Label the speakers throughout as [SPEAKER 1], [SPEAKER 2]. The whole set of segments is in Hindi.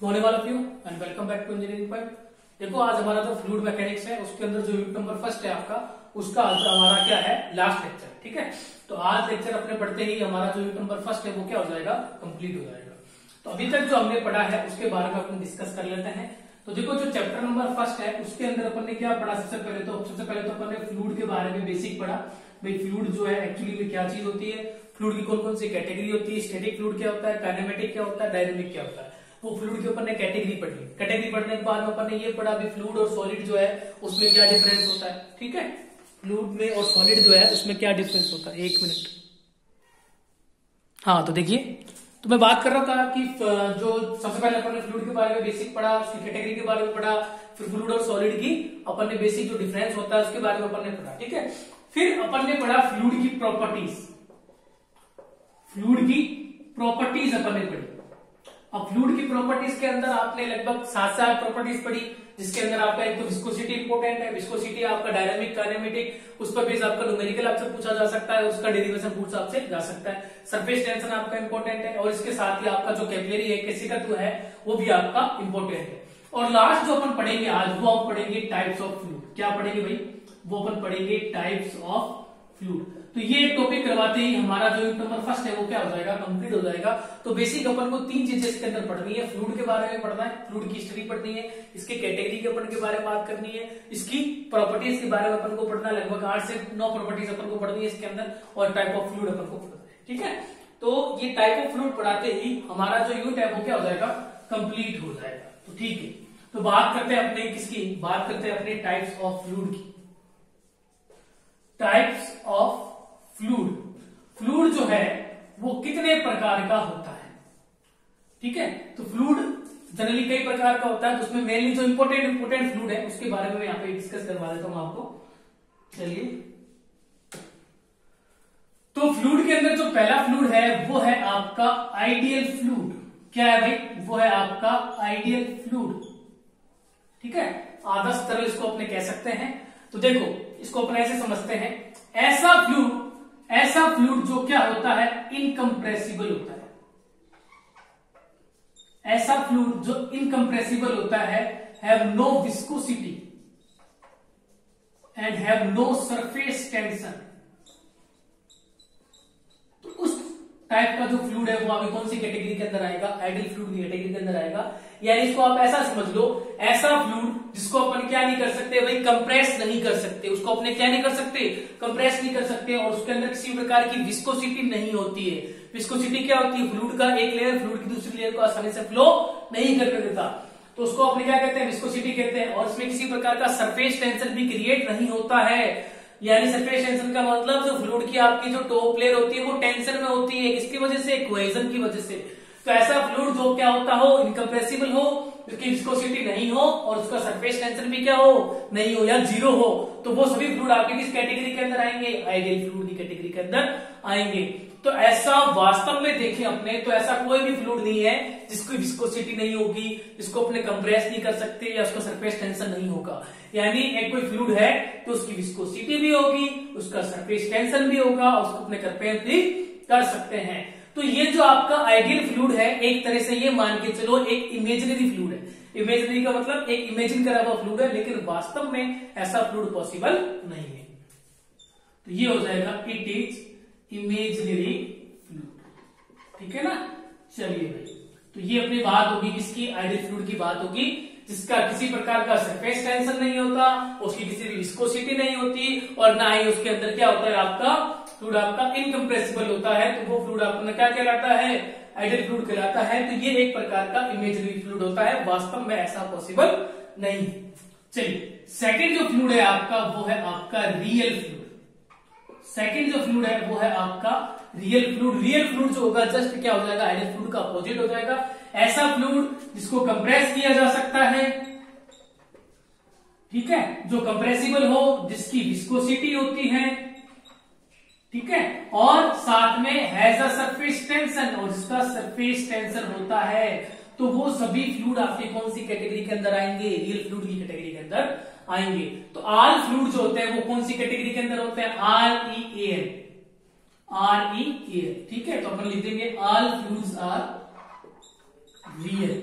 [SPEAKER 1] Morning all of you and welcome back to engineering point. देखो आज हमारा जो फ्लूइड मैकेनिक्स है उसके अंदर जो यूनिट नंबर फर्स्ट है आपका, उसका आज हमारा क्या है, लास्ट लेक्चर। ठीक है, तो आज लेक्चर अपने पढ़ते ही हमारा जो यूनिट नंबर फर्स्ट है वो क्या हो जाएगा, कंप्लीट हो जाएगा। तो अभी तक जो हमने पढ़ा है उसके बारे में अपन डिस्कस कर लेते हैं। तो देखो जो चैप्टर नंबर फर्स्ट है उसके अंदर अपन ने क्या पढ़ा, सबसे पहले तो अपन ने फ्लूइड के बारे में बेसिक पढ़ा। भाई फ्लूइड जो है एक्चुअली में क्या चीज होती है, फ्लूइड की कौन कौन सी कैटेगरी होती है, स्टैटिक फ्लूइड क्या होता है, काइनेमेटिक क्या होता है, डायनेमिक क्या होता है, वो फ्लूइड के ऊपर ने कैटेगरी पढ़ी। कैटेगरी पढ़ने के बाद अपन ने ये पढ़ा भी फ्लूइड और सॉलिड जो है उसमें क्या डिफरेंस होता है। ठीक है, फ्लूइड में और सॉलिड जो है उसमें क्या डिफरेंस होता है। एक मिनट, हाँ तो देखिए, तो मैं बात कर रहा था कि जो सबसे पहले अपन ने फ्लूइड के बारे में बेसिक पढ़ा, उसकी कैटेगरी के बारे में पढ़ा, फिर फ्लूइड और सॉलिड की अपन ने बेसिक जो डिफरेंस होता है उसके बारे में अपन ने पढ़ा। ठीक है, फिर अपन ने पढ़ा फ्लूइड की प्रॉपर्टीज। फ्लूइड की प्रॉपर्टीज अपन ने पढ़ी। अब फ्लूइड की प्रॉपर्टीज के अंदर आपने लगभग 7 प्रॉपर्टीज पढ़ी, जिसके अंदर आपका एक तो विस्कोसिटी इंपोर्टेंट है। विस्कोसिटी आपका डायनामिक, काइनेमेटिक, उस पर बेस आपका न्यूमेरिकल आपसे पूछा जा सकता है, उसका डेरिवेशन पूछा आपसे जा सकता है। सरफेस टेंशन आपका इंपोर्टेंट है, और इसके साथ ही आपका जो कैपिलरी है, केसिकत्व है, वो भी आपका इंपोर्टेंट है। और लास्ट जो अपन पढ़ेंगे आज, वो हम पढ़ेंगे टाइप्स ऑफ फ्लूइड। क्या पढ़ेंगे भाई, वो अपन पढ़ेंगे टाइप्स ऑफ फ्लूइड। तो ये टॉपिक करवाते ही हमारा जो यूनिट नंबर फर्स्ट है वो क्या हो जाएगा, कंप्लीट हो जाएगा। तो बेसिक अपन को 3 चीजें इसके अंदर पढ़नी है। फ्लूइड के बारे में पढ़ना है, फ्लूइड की हिस्ट्री पढ़नी है, इसके कैटेगरी के अपन के बारे में बात करनी है, इसकी प्रॉपर्टीज के बारे में अपन को पढ़ना है। लगभग 8 से 9 प्रॉपर्टीज अपन को पढ़नी है इसके अंदर, और टाइप ऑफ फ्लूइड अपन को पढ़ना है। ठीक है, तो ये टाइप ऑफ फ्लूइड पढ़ाते ही हमारा जो यूनिट है वो क्या हो जाएगा, कंप्लीट हो जाएगा। तो ठीक है, तो बात करते हैं अपने किसकी, बात करते हैं अपने टाइप्स ऑफ फ्लूइड की। Types of fluid. फ्लूइड जो है वो कितने प्रकार का होता है। ठीक है, तो फ्लूइड जनरली कई प्रकार का होता है, तो उसमें मेनली जो इंपोर्टेंट फ्लूइड है उसके बारे में यहाँ पे डिस्कस करवा देता हूं आपको। चलिए, तो फ्लूइड के अंदर जो पहला फ्लूइड है वो है आपका आइडियल फ्लूइड। क्या है भाई, वो है आपका आइडियल फ्लूइड। ठीक है, आदर्श तरल इसको अपने कह सकते हैं। तो देखो, इसको अपने ऐसे समझते हैं, ऐसा फ्लूइड जो क्या होता है, इनकम्प्रेसिबल होता है। ऐसा फ्लूइड जो इनकम्प्रेसिबल होता है, have no viscosity and have no surface tension. तो उस टाइप का जो फ्लूइड है वो अभी कौन सी कैटेगरी के अंदर आएगा, आइडियल फ्लूइड की कैटेगरी के अंदर आएगा। यानी इसको आप ऐसा समझ लो, ऐसा फ्लूइड जिसको अपन क्या नहीं कर सकते भाई, कंप्रेस नहीं कर सकते, उसको अपने क्या नहीं कर सकते, कंप्रेस नहीं कर सकते, और उसके अंदर किसी प्रकार की विस्कोसिटी नहीं होती है। विस्कोसिटी क्या होती है, फ्लूइड का एक लेयर फ्लूइड की दूसरी लेयर को आसानी से फ्लो नहीं करने देता, तो उसको अपने क्या कहते हैं, विस्कोसिटी कहते हैं। और इसमें किसी प्रकार का सरफेस टेंशन भी क्रिएट नहीं होता है। यानी सरफेस टेंशन का मतलब जो फ्लूइड की आपकी जो टॉप लेयर होती है वो टेंशन में होती है, किसकी वजह से, कोहेजन की वजह से। तो ऐसा फ्लूइड जो क्या होता हो, इनकम्प्रेसिबल हो, उसकी विस्कोसिटी नहीं हो, और उसका सरफेस टेंशन भी क्या हो, नहीं हो, या जीरो हो, तो वो सभी फ्लूइड आपके किस कैटेगरी के अंदर आएंगे, आइडियल फ्लूइड की कैटेगरी के अंदर आएंगे। तो ऐसा वास्तव में देखें अपने, तो ऐसा कोई भी फ्लूइड नहीं है जिसकी विस्कोसिटी नहीं होगी, जिसको अपने कंप्रेस नहीं कर सकते, या उसका सरफेस टेंशन नहीं होगा। यानी एक कोई फ्लूइड है तो उसकी विस्कोसिटी भी होगी, उसका सरफेस टेंशन भी होगा, उसको अपने कंप्रेस भी कर सकते हैं। तो ये जो आपका आइडियल फ्लूइड है, एक तरह से ये मान के चलो एक इमेजिनरी फ्लूइड है। इमेजिनरी का मतलब एक इमेजिन करा हुआ फ्लूइड है, लेकिन वास्तव में ऐसा फ्लूइड पॉसिबल नहीं है। तो ये हो जाएगा, इट इज इमेजिनरी फ्लूइड। ठीक है ना, चलिए भाई, तो ये अपनी बात होगी किसकी, आइडियल फ्लूइड की बात होगी, जिसका किसी प्रकार का सरफेस टेंशन नहीं होता, उसकी किसी भी विस्कोसिटी नहीं होती, और ना ही उसके अंदर क्या होता है, आपका फ्लूइड आपका इनकम्प्रेसिबल होता है। तो वो फ्लूइड आपका क्या कहलाता है, आइडियल फ्लूइड कहलाता है। तो ये एक प्रकार का इमेजिनरी फ्लूइड होता है, वास्तव में ऐसा पॉसिबल नहीं। चलिए, सेकंड जो फ्लूइड है आपका वो है आपका रियल फ्लूइड। सेकंड जो फ्लूइड है वो है आपका रियल फ्लूइड। रियल फ्लूइड जो होगा जस्ट क्या हो जाएगा, आइडियल फ्लूइड का अपोजिट हो जाएगा। ऐसा फ्लूइड जिसको कंप्रेस किया जा सकता है, ठीक है, जो कंप्रेसिबल हो, जिसकी विस्कोसिटी होती है, ठीक है, और साथ में हैज अ सरफेस टेंशन, और जिसका सरफेस टेंशन होता है। तो वो सभी फ्लूइड आपके कौन सी कैटेगरी के अंदर आएंगे, रियल फ्लूइड की कैटेगरी के अंदर आएंगे। तो ऑल फ्लूइड जो होते हैं वो कौन सी कैटेगरी के अंदर होते हैं, REAL, REAL। ठीक है, तो अपन लिख देंगे ऑल फ्लूइड्स आर रियल।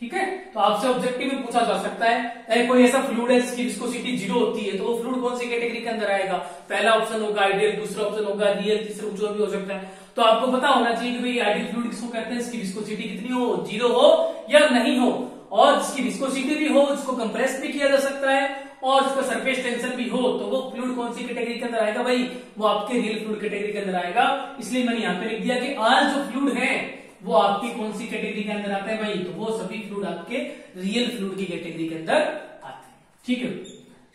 [SPEAKER 1] ठीक है। तो आपसे ऑब्जेक्टिव में पूछा जा सकता है कोई ऐसा फ्लूइड है जिसकी विस्कोसिटी 0 होती है, तो वो फ्लूइड कौन सी कैटेगरी के अंदर आएगा। पहला ऑप्शन होगा आइडियल, दूसरा ऑप्शन होगा रियल, तीसरा जो भी हो सकता है। तो आपको पता होना चाहिए कि भाई आइडियल फ्लूइड किसको कहते हैं, इसकी विस्कोसिटी कितनी हो, 0 हो या नहीं हो, और जिसकी विस्कोसिटी भी हो, जिसको कंप्रेस भी किया जा सकता है और जिसका सरफेस टेंशन भी हो, तो वो फ्लूइड कौन सी कैटेगरी के अंदर आएगा भाई, वो आपके रियल फ्लूइड कैटेगरी के अंदर आएगा। इसलिए मैंने यहाँ पे लिख दिया कि आज जो फ्लूइड है वो आपकी कौन सी कैटेगरी के अंदर आते हैं भाई, तो वो सभी फ्लूइड आपके रियल फ्लूइड की कैटेगरी के अंदर आते हैं। ठीक है।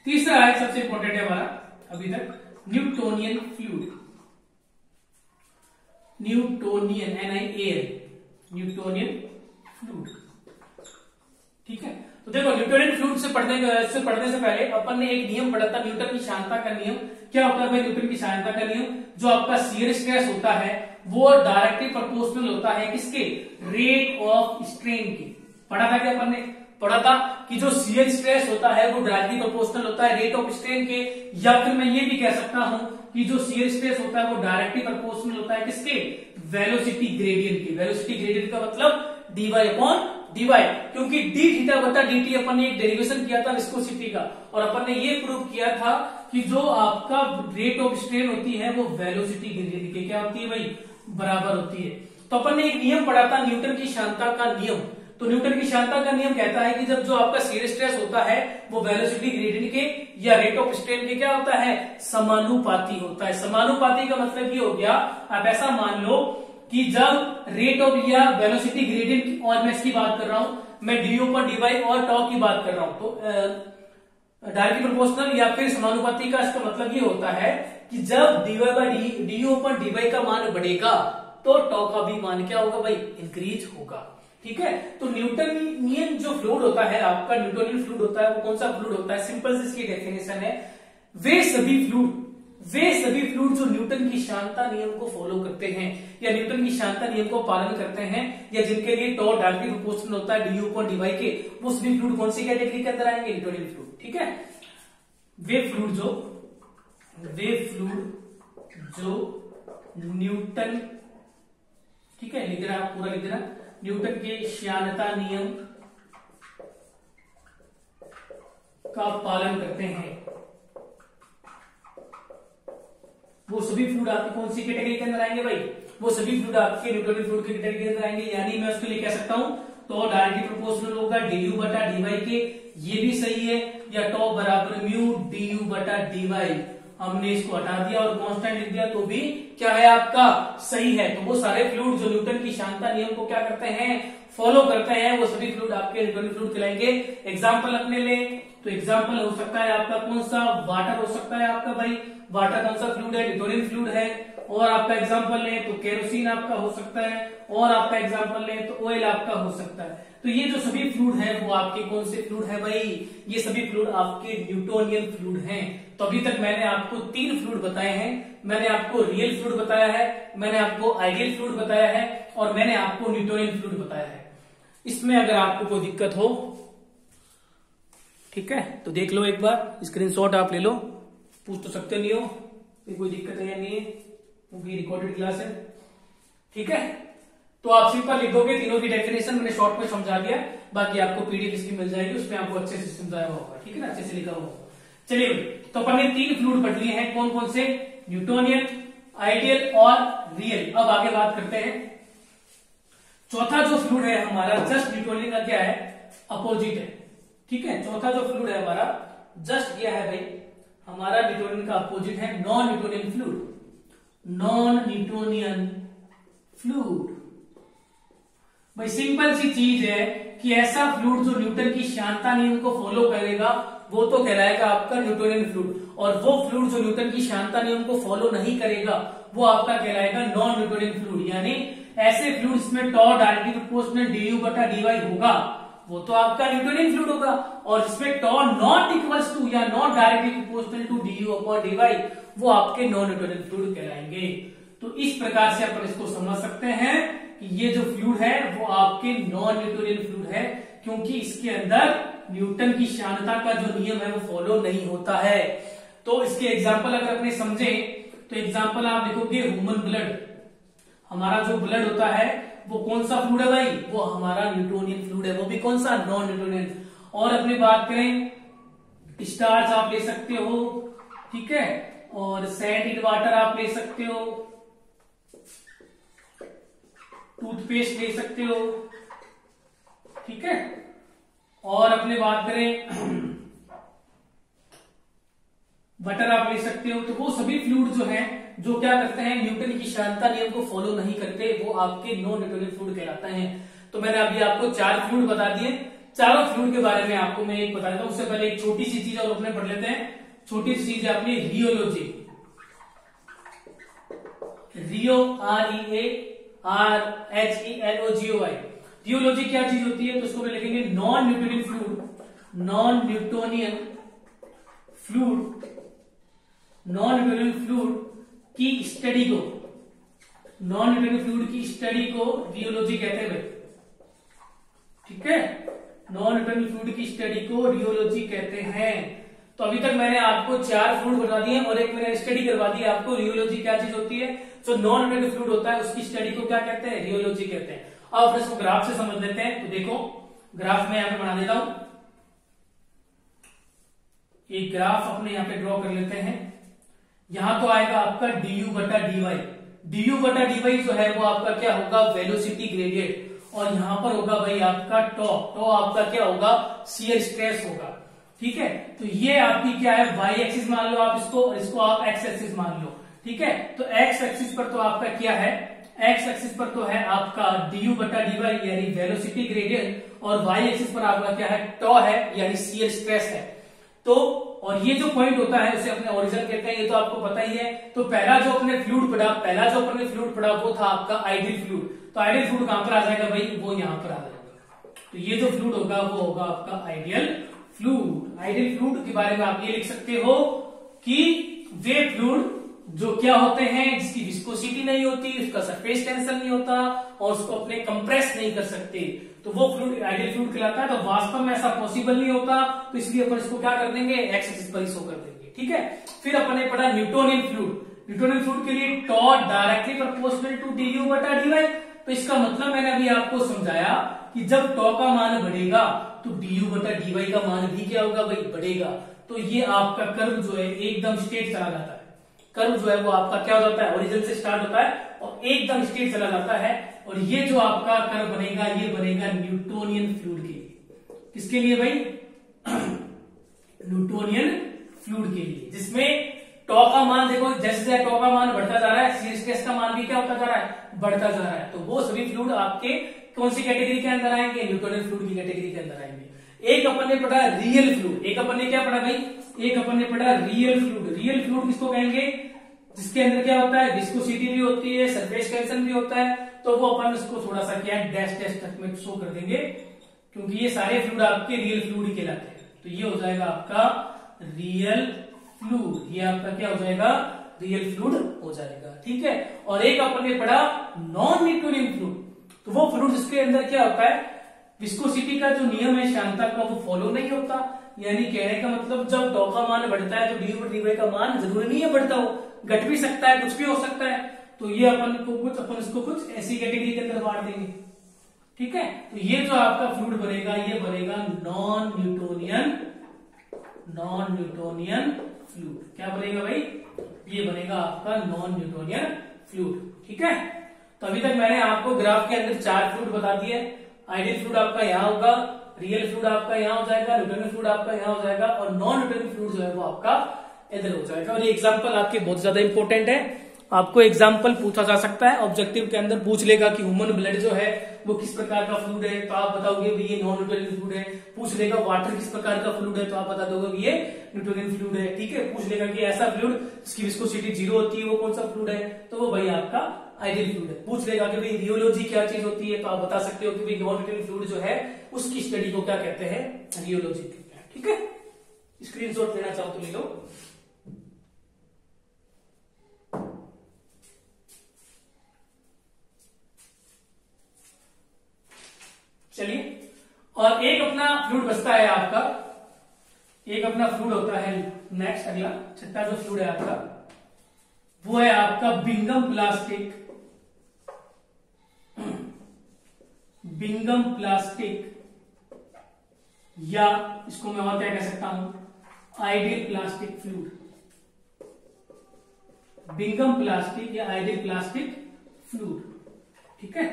[SPEAKER 1] तीसरा है सबसे इंपॉर्टेंट है हमारा अभी तक, Newtonian fluid. Newtonian NiAN, Newtonian fluid. ठीक है। तो देखो न्यूटोनियन फ्लूइड से पढ़ने से पहले अपन ने एक नियम पढ़ा था, न्यूटन की शांता का नियम। क्या होता है भाई न्यूटन की शांता का नियम, जो आपका शियर स्ट्रेस होता है वो डायरेक्टली प्रोपोर्शनल होता है किसके, रेट ऑफ स्ट्रेन के। पढ़ा था क्या अपन ने, पढ़ा था कि जो शियर स्ट्रेस होता है वो डायरेक्टली प्रोपोर्शनल होता है रेट ऑफ स्ट्रेन के, या फिर मैं ये भी कह सकता हूं कि जो शियर स्ट्रेस होता है वो डायरेक्टली प्रोपोर्शनल होता है किसके, वेलोसिटी ग्रेडियंट के। वेलोसिटी ग्रेडियंट का मतलब dy अपॉन dy, क्योंकि d थीटा बटा dt अपन ने एक डेरिवेशन किया था विस्कोसिटी का, और अपन ने ये प्रूव किया था कि जो आपका रेट ऑफ स्ट्रेन होती है वो वेलोसिटी ग्रेडियंट के क्या होती है भाई, बराबर होती है। तो अपन ने एक नियम पढ़ा था न्यूटन की शांता का नियम। तो न्यूटन की शांता का नियम कहता है कि जब जो आपका शियर स्ट्रेस होता है वो वेलोसिटी ग्रेडियंट के या रेट ऑफ स्ट्रेन के क्या होता है, समानुपाती होता है। समानुपाती का मतलब ये हो गया, आप ऐसा मान लो कि जब रेट ऑफ या वेलोसिटी ग्रेडियंट, और मैं इसकी बात कर रहा हूं, मैं डी पर dy और टॉ की बात कर रहा हूं, तो डायरेक्टली प्रोपोर्शनल या फिर समानुपाती का इसका मतलब ये होता है कि जब dy पर dy का मान बढ़ेगा तो टॉ का भी मान क्या होगा भाई, इंक्रीज होगा। ठीक है। तो न्यूटनियन जो फ्लूइड होता है आपका, न्यूटोनियन फ्लूइड होता है, वो कौन सा फ्लूइड होता है, सिंपल से इसकी डेफिनेशन है, वे सभी फ्लूइड जो न्यूटन की शांता नियम को फॉलो करते हैं या न्यूटन की शांता नियम को पालन करते हैं, या जिनके लिए टॉ डायरेक्टली प्रोपोर्शनल होता है डी पर dy के, वो सभी फ्लूइड कौन सी कैटेगरी के अंदर आएंगे, न्यूटोनियन फ्लूइड। ठीक है। वे फ्लूइड जो न्यूटन, ठीक है, लिख रहा पूरा लिख रहा, न्यूटन के शांता नियम का पालन करते हैं, वो सभी फ्लूइड आपकी कौन सी कैटेगरी के अंदर आएंगे भाई, वो सभी फ्लूइड आपके न्यूटोनियन फ्लूइड की कैटेगरी के अंदर आएंगे। यानी मैं उसके लिए कह सकता हूं तो डायरेक्टली प्रोपोर्शनल होगा du बटा dy के, ये भी सही है, या टॉ बराबर म्यू du बटा dy, हमने इसको हटा दिया और कांस्टेंट लिख दिया तो भी क्या है आपका, सही है। तो वो सारे फ्लूइड जो न्यूटन की शांता नियम को क्या करते हैं, फॉलो करते हैं, वो सभी फ्लूइड आपके न्यूटोनियन फ्लूइड कहलाएंगे। एग्जाम्पल अपने ले तो एग्जाम्पल हो सकता है आपका कौन सा, वाटर हो सकता है आपका भाई, वाटर कौन सा फ्लूइड है, न्यूटोनियन फ्लूइड है। और आपका एग्जाम्पल लें तो केरोसिन आपका हो सकता है, और आपका एग्जाम्पल लें तो ऑयल आपका हो सकता है। तो ये जो सभी फ्लूइड है वो आपके कौन से फ्लूइड है भाई, ये सभी फ्लूइड आपके न्यूटोनियन फ्लूइड हैं। तो अभी तक मैंने आपको 3 फ्लूइड बताए हैं, मैंने आपको रियल फ्लूइड बताया है, मैंने आपको आइडियल फ्लूइड बताया है, और मैंने आपको न्यूटोनियन फ्लूइड बताया है। इसमें अगर आपको कोई दिक्कत हो, ठीक है, तो देख लो एक बार, स्क्रीनशॉट आप ले लो, पूछ तो सकते नहीं हो कोई दिक्कत है या नहीं है, क्योंकि रिकॉर्डेड क्लास है। ठीक है। तो आप सिंपल लिख दोगे, तीनों की डेफिनेशन मैंने शॉर्ट में समझा दिया, बाकी आपको पीडीएफ इसकी मिल जाएगी, उसमें आपको अच्छे से समझाया होगा। ठीक है ना, अच्छे से लिखा होगा। चलिए, तो अपन ने 3 फ्लूइड पढ़ लिए हैं, कौन कौन से, न्यूटोनियन, आइडियल और रियल। अब आगे बात करते हैं, चौथा जो फ्लूइड है हमारा जस्ट न्यूटोनियन का क्या है, अपोजिट है। ठीक है। चौथा जो फ्लूइड है हमारा जस्ट क्या है भाई, हमारा न्यूटोनियन का अपोजिट है non Newtonian fluid. Non Newtonian fluid भाई सिंपल सी चीज है कि ऐसा फ्लूइड जो न्यूटन की शांता नियम को फॉलो करेगा वो तो कहलाएगा आपका न्यूटोनियन फ्लूइड, और वो फ्लूइड जो न्यूटन की शांता नियम को फॉलो नहीं करेगा वो आपका कहलाएगा नॉन न्यूटोनियन फ्लूइड। यानी ऐसे फ्लूइड जिसमें टॉ डायरेक्टली प्रोपोर्शनल du बटा dy होगा वो तो आपका न्यूटोनियन फ्लूइड होगा, और जिसमें टॉ नॉट इक्वल्स टू या not directly proportional to du upon dy वो आपके नॉन न्यूटोनियन फ्लूइड कहलाएंगे। तो इस प्रकार से अपन इसको समझ सकते हैं कि ये जो फ्लूइड है वो आपके नॉन न्यूटोनियन फ्लूइड है, क्योंकि इसके अंदर न्यूटन की शांता का जो नियम है वो फॉलो नहीं होता है। तो इसके एग्जाम्पल अगर अपने समझे तो एग्जाम्पल आप देखोगे ह्यूमन ब्लड, हमारा जो ब्लड होता है वो कौन सा फ्लूइड है भाई, वो हमारा न्यूटोनियन फ्लूइड है, वो भी कौन सा, नॉन न्यूटोनियन। और अपनी बात करें स्टार्च आप ले सकते हो, ठीक है, और सैंड इन वाटर आप ले सकते हो, टूथपेस्ट ले सकते हो, ठीक है। और अपने बात करें बटर आप ले सकते हो। तो वो सभी फ्लूइड जो हैं जो क्या करते हैं, न्यूटन की श्यानता नियम को फॉलो नहीं करते, वो आपके नॉन न्यूटोनियन फ्लूइड कहलाते हैं। तो मैंने अभी आपको 4 फ्लूइड बता दिए। चारों फ्लूइड के बारे में आपको मैं एक बता देता हूं। उससे पहले एक छोटी सी चीज और अपने पढ़ लेते हैं। छोटी सी चीज है अपनी रियोलॉजी। रियो REARHELOGY। रियोलॉजी क्या चीज होती है, तो उसको लिखेंगे non Newtonian fluid. Non Newtonian fluid, non Newtonian fluid की स्टडी को, नॉन न्यूटोनियन फ्लूइड की स्टडी को रियोलॉजी कहते हैं भाई, ठीक है। नॉन न्यूटोनियन फ्लूइड की स्टडी को रियोलॉजी कहते हैं। तो अभी तक मैंने आपको 4 फ्लूइड बता दिए और एक मैंने स्टडी करवा दी आपको। रियोलॉजी क्या चीज होती है, जो नॉन न्यूटोनियन फ्लूइड होता है उसकी स्टडी को क्या कहते हैं, रियोलॉजी कहते हैं। अब इसको ग्राफ से समझ लेते हैं। तो देखो ग्राफ में यहां पे बना देता हूं, एक ग्राफ अपने यहां पे ड्रॉ कर लेते हैं। यहां तो आएगा आपका du बटा dy। du बटा dy जो है वो आपका क्या होगा, वेलोसिटी ग्रेडियंट। और यहां पर होगा भाई आपका टॉ। टॉ आपका क्या होगा, शियर स्ट्रेस होगा, ठीक है। तो ये आपकी क्या है, y एक्सिस मान लो आप इसको, और इसको आप x एक्सिस मान लो, ठीक है। तो x एक्सिस पर तो आपका क्या है, x एक्सिस पर तो है आपका du बटा dy यानी वेलोसिटी ग्रेडियंट, और y एक्सिस पर आपका क्या है, टॉ है यानी शियर स्ट्रेस है। तो और ये जो पॉइंट होता है उसे अपने ओरिजिन कहते हैं, ये तो आपको पता ही है। तो पहला जो अपने फ्लूइड पढ़ा वो था आपका आइडियल फ्लूइड। तो आइडियल फ्लूइड कहां पर आ जाएगा भाई, वो यहां पर आ जाएगा। तो ये जो फ्लूइड होगा वो होगा आपका आइडियल फ्लूइड। आइडियल फ्लूइड के बारे में आप ये लिख सकते हो कि वे फ्लूइड जो क्या होते हैं, जिसकी विस्कोसिटी नहीं होती, उसका सरफेस टेंशन नहीं होता और उसको अपने कंप्रेस नहीं कर सकते, तो वो फ्लूइड आइडियल फ्लूइड कहलाता है। तो वास्तव में ऐसा पॉसिबल नहीं होता, तो इसलिए अपन इसको क्या कर देंगे, एक्स एक्सिस पर ही शो कर देंगे, ठीक है। फिर अपन ने पढ़ा न्यूटोनियन फ्लूइड। न्यूटोनियन फ्लूइड के लिए टॉ डायरेक्टली प्रोपोर्शनल टू du बटा dy। तो इसका मतलब मैंने अभी आपको समझाया कि जब टॉ का मान बढ़ेगा तो du बटा dy का मान भी क्या होगा भाई, बढ़ेगा। तो ये आपका कर्व जो है एकदम स्ट्रेट चला जाता है। कर्व जो है वो आपका क्या हो जाता है, ओरिजिन से स्टार्ट होता है और एकदम स्ट्रेट चला जाता है। और ये जो आपका कर्व बनेगा, ये बनेगा न्यूटोनियन फ्लूइड के लिए। किसके लिए भाई, न्यूटोनियन फ्लूइड के लिए, जिसमें टॉ का मान देखो जैसे जैसे टॉ का मान बढ़ता जा रहा है, शियर स्ट्रेस का मान भी क्या होता जा रहा है, बढ़ता जा रहा है। तो वो सभी फ्लूइड आपके कौन सी कैटेगरी के अंदर आएंगे, न्यूटोनियन फ्लूइड की कैटेगरी के अंदर आएंगे। एक अपन ने पढ़ा रियल फ्लूइड, एक अपन ने क्या पढ़ा भाई, एक अपन ने पढ़ा रियल फ्लूइड। रियल फ्लूइड किसको कहेंगे, जिसके अंदर क्या होता है, विस्कोसिटी भी होती है, सरफेस टेंशन भी होता है। तो वो अपन इसको थोड़ा सा क्या डैश डैश तक में शो कर देंगे, क्योंकि ये सारे फ्लूइड आपके रियल फ्लूइड कहलाते हैं। तो ये हो जाएगा आपका रियल फ्लूइड, ये आपका क्या हो जाएगा, रियल फ्लूइड हो जाएगा, ठीक है। और एक अपन ने पढ़ा नॉन न्यूटोनियन फ्लूइड। तो वो फ्लूइड जिसके अंदर क्या होता है, विस्कोसिटी का जो नियम है श्यानता का वो फॉलो नहीं होता। यानी कहने का मतलब जब टॉ का मान बढ़ता है तो du बटा dy का मान जरूरी नहीं है बढ़ता हो, घट भी सकता है, कुछ भी हो सकता है। तो ये अपन इसको कुछ ऐसी कैटेगरी के अंदर बांट देंगे, ठीक है। तो ये जो आपका फ्लूइड बनेगा, ये बनेगा नॉन न्यूटोनियन फ्लूइड। क्या बनेगा भाई, ये बनेगा आपका नॉन न्यूटोनियन फ्लूइड, ठीक है। तो अभी तक मैंने आपको ग्राफ के अंदर 4 फ्लूइड बता दिए। आइडियल फ्लूइड आपका यहाँ होगा, रियल फ्लूइड आपका यहाँ हो जाएगा, न्यूटोनियन फ्लूइड आपका यहाँ हो जाएगा, और नॉन न्यूटोनियन फ्लूइड जो है वो आपका इधर हो जाएगा। और ये एग्जांपल आपके बहुत ज्यादा इंपॉर्टेंट है, आपको एग्जांपल पूछा जा सकता है, ऑब्जेक्टिव के अंदर पूछ लेगा कि ह्यूमन ब्लड जो है वो किस प्रकार का फ्लूइड है, तो आप बताओगे भी ये नॉन न्यूटोनियन फ्लूइड है। पूछ लेगा वाटर किस प्रकार का फ्लूइड है, तो आप बता दोगे ये न्यूटोनियन फ्लूइड है, ठीक है। पूछ लेगा कि ऐसा फ्लूइड जिसकी विस्कोसिटी 0 होती है वो कौन सा फ्लूइड है, तो वो भाई आपका आइडियल फ्लूइड है। पूछ लेगा कि भाई रियोलॉजी क्या चीज होती है, तो आप बता सकते हो कि भाई नॉन न्यूटोनियन फ्लूइड जो है उसकी स्टडी को क्या कहते हैं, रियोलॉजी कहते हैं, ठीक है। स्क्रीनशॉट लेना चाहो तो ले लो। चलिए, और एक अपना फ्लूइड बचता है आपका, एक अपना फ्लूइड होता है नेक्स्ट, अगला छठा जो फ्लूइड है आपका वो है आपका बिंगम प्लास्टिक। बिंगम प्लास्टिक, या इसको मैं और क्या कह सकता हूं, ideal plastic fluid. Bingham plastic या आइडियल प्लास्टिक फ्लूइड, ठीक है,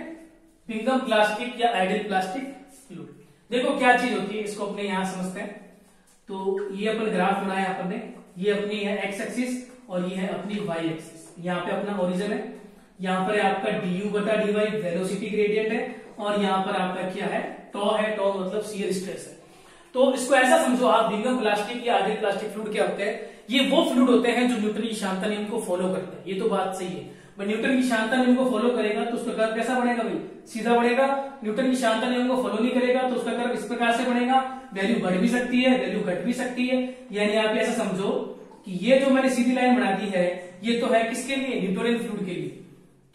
[SPEAKER 1] बिंगम प्लास्टिक या आइडियल प्लास्टिक फ्लूइड। देखो क्या चीज होती है, इसको अपने यहां समझते हैं। तो ये अपन ग्राफ बनाया अपन ने, ये अपनी है एक्स एक्सिस और ये है अपनी वाई एक्सिस। यहाँ पे अपना ओरिजिन है, यहाँ पर आपका du बटा dy वेलोसिटी ग्रेडियंट है, और यहाँ पर आपका क्या है, टॉ है, टॉ मतलब शियर स्ट्रेस है। तो इसको ऐसा समझो आप, बिंगम प्लास्टिक या आइडियल प्लास्टिक फ्लूइड क्या होते हैं, ये वो फ्लूइड होते हैं जो न्यूटन की शांता नियम को फॉलो करते हैं। ये तो बात सही है, पर न्यूटन की शांता नियम को फॉलो करेगा तो उसका कर्व कैसा बनेगा भाई, सीधा बढ़ेगा। न्यूटन की शांता नियम को फॉलो नहीं करेगा तो उसका कर्व इस प्रकार से बनेगा, वैल्यू बढ़ भी सकती है, वैल्यू घट भी सकती है। यानी आप ऐसा समझो कि ये जो मैंने सीधी लाइन बना दी है, ये तो है किसके लिए, न्यूटोनियन फ्लूइड के लिए,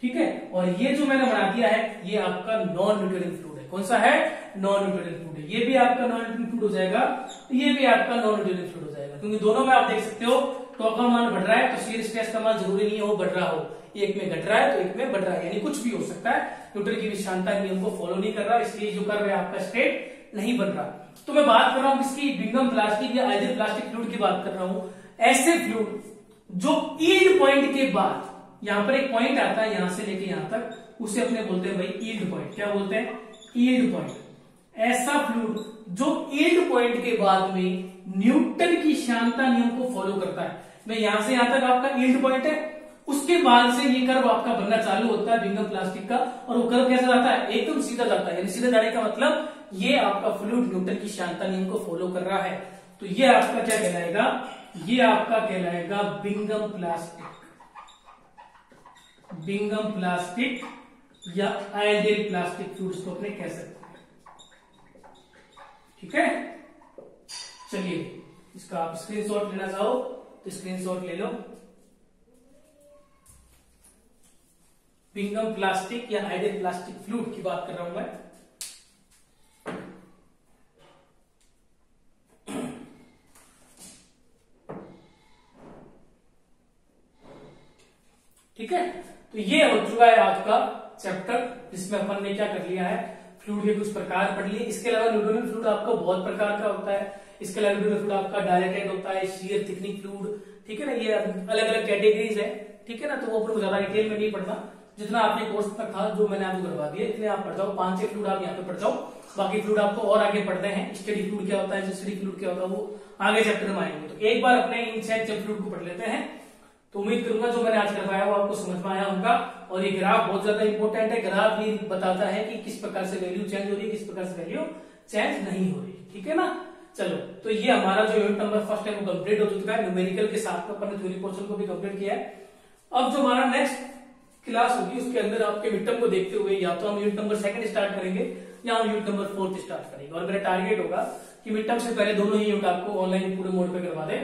[SPEAKER 1] ठीक है। और ये जो मैंने बना दिया है, ये आपका नॉन न्यूटोनियन फ्लूइड है। कौन सा है, नॉन न्यूटोनियन फ्लूइड है। ये भी आपका नॉन न्यूटोनियन फ्लूइड हो जाएगा, ये भी आपका नॉन न्यूटोनियन फ्लूइड हो जाएगा, क्योंकि दोनों में आप देख सकते हो टॉ का मान बढ़ रहा है तो शियर स्ट्रेस का मान जरूरी नहीं हो बढ़ रहा हो, एक में घट रहा है तो एक में बढ़ रहा है, यानी कुछ भी हो सकता है। न्यूटन की शांता नियम को फॉलो नहीं कर रहा, इसलिए जो कर्व है आपका स्ट्रेट नहीं बन रहा। तो मैं बात कर रहा हूं किसकी, बिंगम प्लास्टिक या आइडियल प्लास्टिक फ्लूइड की बात कर रहा हूं। ऐसे फ्लूइड जो यील्ड पॉइंट के बाद, यहां पर एक पॉइंट आता है यहां से लेके यहां तक, उसे अपने बोलते हैं भाई यील्ड पॉइंट। क्या बोलते हैं, यील्ड पॉइंट। ऐसा फ्लूइड जो यील्ड पॉइंट के बाद में न्यूटन की शांता नियम को फॉलो करता है। मैं यहां से यहां तक आपका यील्ड पॉइंट है, उसके बाद से ये कर्व आपका बनना चालू होता है बिंगम प्लास्टिक का, और वो कर्व कैसा जाता है, एकदम सीधा जाता है। यानी सीधा जाने का मतलब ये आपका फ्लूइड न्यूटन की शांता नियम को फॉलो कर रहा है। तो ये आपका क्या कहलाएगा, ये आपका कहलाएगा बिंगम प्लास्टिक, बिंगम प्लास्टिक या आइडियल प्लास्टिक फ्लूइड को अपने कह सकते हैं, ठीक है। चलिए इसका आप स्क्रीनशॉट लेना चाहो तो स्क्रीनशॉट ले लो। बिंगम प्लास्टिक या आइडियल प्लास्टिक फ्लूइड की बात कर रहा हूं मैं। ठीक है, तो ये हो चुका है आपका चैप्टर, जिसमें अपन ने क्या कर लिया है, फ्लूइड के कुछ प्रकार पढ़ लिए। इसके अलावा न्यूटोनियन फ्लूइड आपका बहुत प्रकार का होता है। इसके अलावा न्यूटोनियन फ्लूइड आपका डायलेक्ट्रिक होता है, शियर थिकनिंग फ्लूइड, ठीक है ना, ये अलग अलग कैटेगरीज है, ठीक है ना। तो वो अपन को ज्यादा डिटेल में नहीं पढ़ना, जितना आपने कोर्स तक था जो मैंने आपको करवा दिया इतने आप पढ़ जाओ, 5-6 फ्लूइड आप यहाँ पे पढ़ जाओ। बाकी फ्लूइड आपको और आगे पढ़ते हैं, स्टडी फ्लूइड क्या होता है, स्टडी फ्लूइड क्या होता है, वो आगे चैप्टर में आएंगे। तो एक बार अपने इन 6 फ्लूइड को पढ़ लेते हैं। तो उम्मीद करूंगा जो मैंने आज करवाया वो आपको समझ में आया होगा। और ये ग्राफ बहुत ज्यादा इंपॉर्टेंट है, ग्राफ ये बताता है कि किस प्रकार से वैल्यू चेंज हो रही है, किस प्रकार से वैल्यू चेंज नहीं हो रही, ठीक है ना। चलो, तो ये हमारा जो यूनिट नंबर फर्स्ट है वो कंप्लीट हो चुका है। न्यूमेरिकल के साथ में अपन ने थ्योरी पोर्शन को भी कंप्लीट किया है। अब जो हमारा नेक्स्ट क्लास होगी उसके अंदर आपके मिड टर्म को देखते हुए या तो हम यूनिट नंबर 2 स्टार्ट करेंगे या हम यूनिट नंबर 4 स्टार्ट करेंगे। और मेरा टारगेट होगा कि मिड टर्म से पहले दोनों ही यूनिट आपको ऑनलाइन पूरे मोड पे करवा दे,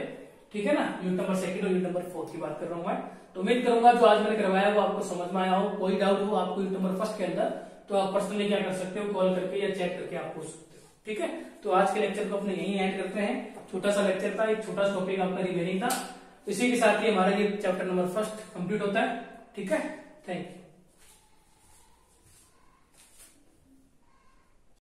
[SPEAKER 1] ठीक है ना। यूनिट नंबर 2 और यूनिट नंबर 4 की बात कर रहा हूं मैं। तो उम्मीद करूंगा जो आज मैंने करवाया वो आपको समझ में आया हो। कोई डाउट हो आपको यूनिट नंबर 1 के अंदर तो आप पर्सनली क्या कर सकते हो, कॉल करके या चैट करके आप पूछ सकते हो, ठीक है। तो आज के लेक्चर को अपने यहीं एंड करते हैं। छोटा सा लेक्चर था, एक छोटा सा टॉपिक आपका रिमेनिंग था। इसी के साथ ही हमारा ये चैप्टर नंबर 1 कंप्लीट होता है, ठीक है। Thank you.